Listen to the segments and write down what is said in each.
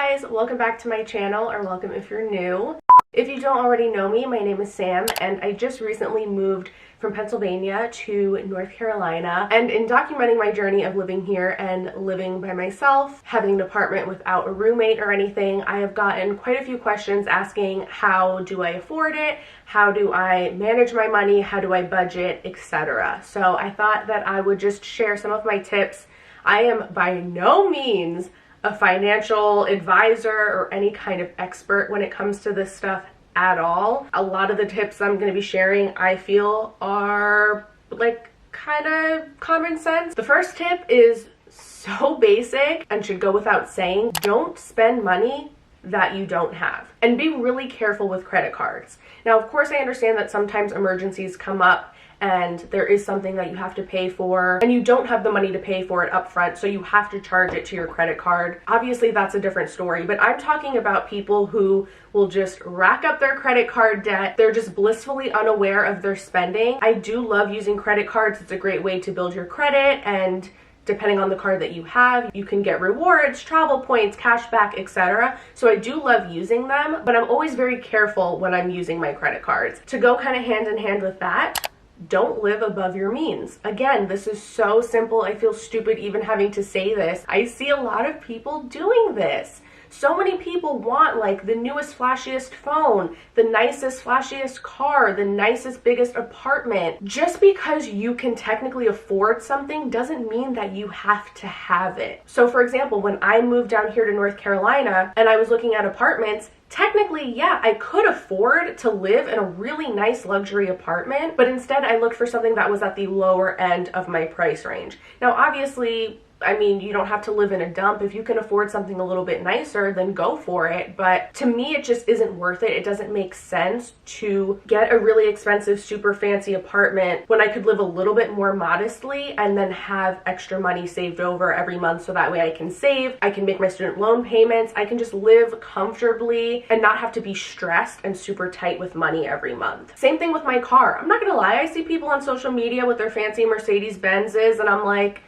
guys, welcome back to my channel, or welcome if you're new. If you don't already know me, my name is Sam, and I just recently moved from Pennsylvania to North Carolina. And in documenting my journey of living here and living by myself, having an apartment without a roommate or anything, I have gotten quite a few questions asking, how do I afford it? How do I manage my money? How do I budget, etc. So I thought that I would just share some of my tips. I am by no means a financial advisor or any kind of expert when it comes to this stuff at all. A lot of the tips I'm going to be sharing, I feel, are like kind of common sense. The first tip is so basic and should go without saying. Don't spend money that you don't have, and be really careful with credit cards. Now, of course, I understand that sometimes emergencies come up and there is something that you have to pay for and you don't have the money to pay for it up front, so you have to charge it to your credit card. Obviously, that's a different story, but I'm talking about people who will just rack up their credit card debt. They're just blissfully unaware of their spending. I do love using credit cards. It's a great way to build your credit, and depending on the card that you have, you can get rewards, travel points, cash back, etc. So I do love using them, but I'm always very careful when I'm using my credit cards. To go kind of hand in hand with that, don't live above your means. Again, this is so simple. I feel stupid even having to say this. I see a lot of people doing this. So many people want like the newest, flashiest phone, the nicest, flashiest car, the nicest, biggest apartment. Just because you can technically afford something doesn't mean that you have to have it. So for example, when I moved down here to North Carolina and I was looking at apartments, technically, yeah, I could afford to live in a really nice luxury apartment, but instead I looked for something that was at the lower end of my price range. Now, obviously, I mean, you don't have to live in a dump. If you can afford something a little bit nicer, then go for it. But to me, it just isn't worth it. It doesn't make sense to get a really expensive, super fancy apartment when I could live a little bit more modestly and then have extra money saved over every month, so that way I can save, I can make my student loan payments, I can just live comfortably and not have to be stressed and super tight with money every month. Same thing with my car. I'm not gonna lie, I see people on social media with their fancy Mercedes Benzes and I'm like,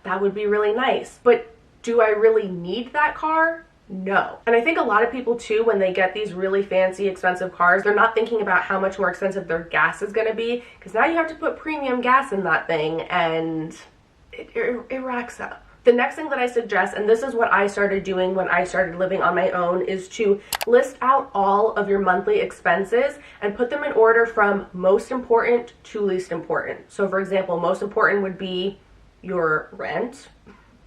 that would be really nice. But do I really need that car? No. And I think a lot of people too, when they get these really fancy, expensive cars, they're not thinking about how much more expensive their gas is gonna be, because now you have to put premium gas in that thing and it racks up. The next thing that I suggest, and this is what I started doing when I started living on my own, is to list out all of your monthly expenses and put them in order from most important to least important. So for example, most important would be your rent,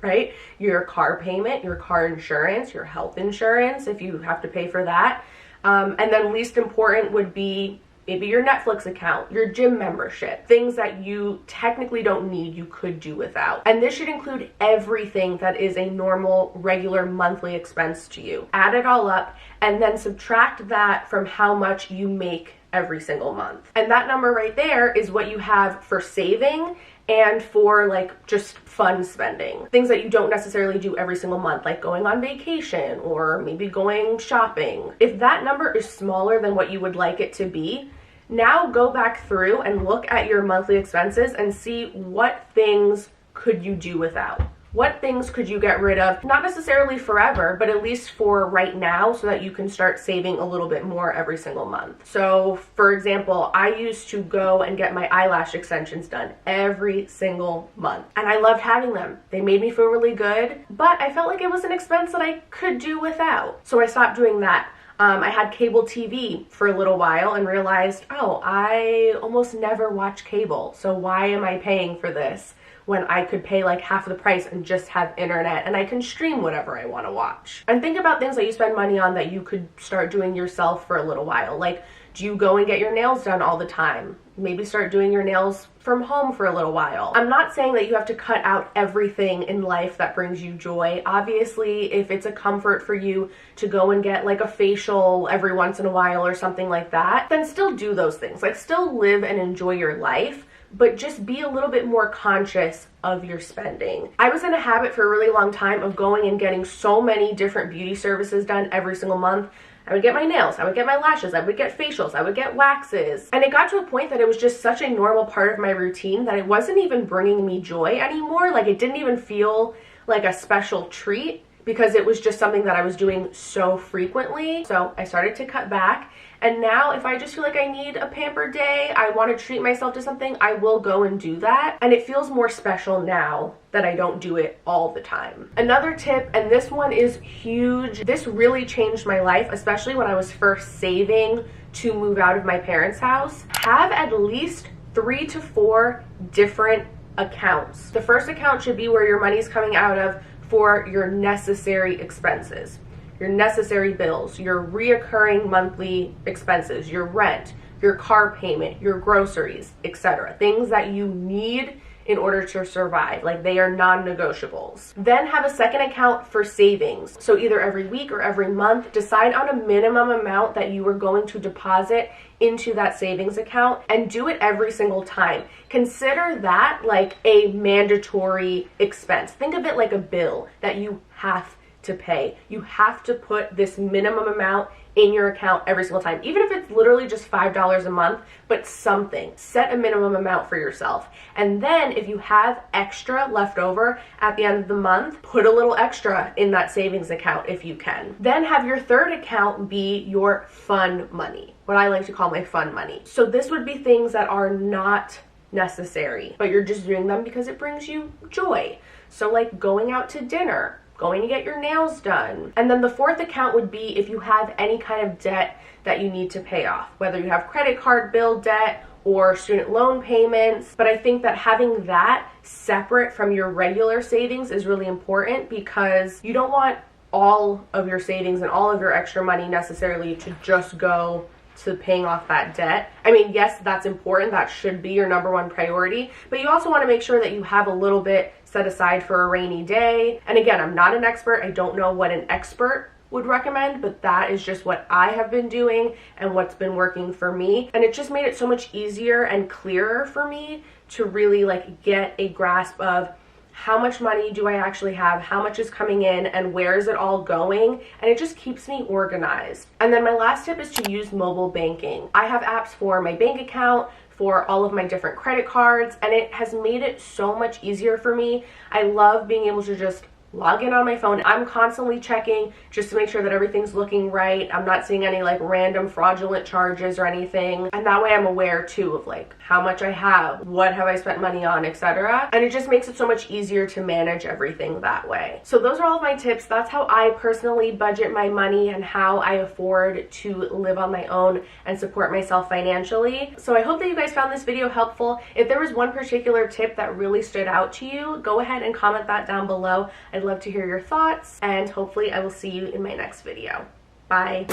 right? Your car payment, your car insurance, your health insurance, if you have to pay for that. And then least important would be maybe your Netflix account, your gym membership, things that you technically don't need, you could do without. And this should include everything that is a normal, regular monthly expense to you. Add it all up and then subtract that from how much you make every single month. And that number right there is what you have for saving and for like just fun spending. Things that you don't necessarily do every single month, like going on vacation or maybe going shopping. If that number is smaller than what you would like it to be, now go back through and look at your monthly expenses and see what things could you do without. What things could you get rid of? Not necessarily forever, but at least for right now, so that you can start saving a little bit more every single month. So for example, I used to go and get my eyelash extensions done every single month. And I loved having them. They made me feel really good, but I felt like it was an expense that I could do without. So I stopped doing that. I had cable TV for a little while and realized, oh, I almost never watch cable. So why am I paying for this when I could pay like half the price and just have internet and I can stream whatever I want to watch? And think about things that you spend money on that you could start doing yourself for a little while. Like, do you go and get your nails done all the time? Maybe start doing your nails from home for a little while. I'm not saying that you have to cut out everything in life that brings you joy. Obviously, if it's a comfort for you to go and get like a facial every once in a while or something like that, then still do those things. Like, still live and enjoy your life, but just be a little bit more conscious of your spending. I was in a habit for a really long time of going and getting so many different beauty services done every single month. I would get my nails, I would get my lashes, I would get facials, I would get waxes. And it got to a point that it was just such a normal part of my routine that it wasn't even bringing me joy anymore. Like, it didn't even feel like a special treat. because it was just something that I was doing so frequently. So I started to cut back. And now if I just feel like I need a pampered day, I want to treat myself to something, I will go and do that. And it feels more special now that I don't do it all the time. Another tip, and this one is huge, this really changed my life, especially when I was first saving to move out of my parents' house. Have at least 3 to 4 different accounts. The first account should be where your money's coming out of for your necessary expenses, your necessary bills, your reoccurring monthly expenses, your rent, your car payment, your groceries, etc. Things that you need in order to survive, like they are non-negotiables. Then have a second account for savings. So either every week or every month, decide on a minimum amount that you are going to deposit into that savings account and do it every single time. Consider that like a mandatory expense. Think of it like a bill that you have to pay. You have to put this minimum amount in your account every single time, even if it's literally just $5 a month, but something. Set a minimum amount for yourself. And then if you have extra left over at the end of the month, put a little extra in that savings account if you can. Then have your third account be your fun money, what I like to call my fun money. So this would be things that are not necessary, but you're just doing them because it brings you joy. So like going out to dinner, going to get your nails done. And then the fourth account would be if you have any kind of debt that you need to pay off, whether you have credit card bill debt or student loan payments. But I think that having that separate from your regular savings is really important, because you don't want all of your savings and all of your extra money necessarily to just go to paying off that debt. I mean, yes, that's important. That should be your number one priority, but you also want to make sure that you have a little bit set aside for a rainy day. And again, I'm not an expert. I don't know what an expert would recommend, but that is just what I have been doing and what's been working for me. And it just made it so much easier and clearer for me to really like get a grasp of how much money do I actually have, how much is coming in, and where is it all going? And it just keeps me organized. And then my last tip is to use mobile banking. I have apps for my bank account, for all of my different credit cards, and it has made it so much easier for me. I love being able to just log in on my phone. I'm constantly checking just to make sure that everything's looking right. I'm not seeing any like random fraudulent charges or anything. And that way I'm aware too of like how much I have, what have I spent money on, etc. And it just makes it so much easier to manage everything that way. So those are all of my tips. That's how I personally budget my money and how I afford to live on my own and support myself financially. So I hope that you guys found this video helpful. If there was one particular tip that really stood out to you, go ahead and comment that down below. I'd love to hear your thoughts, and hopefully I will see you in my next video. Bye.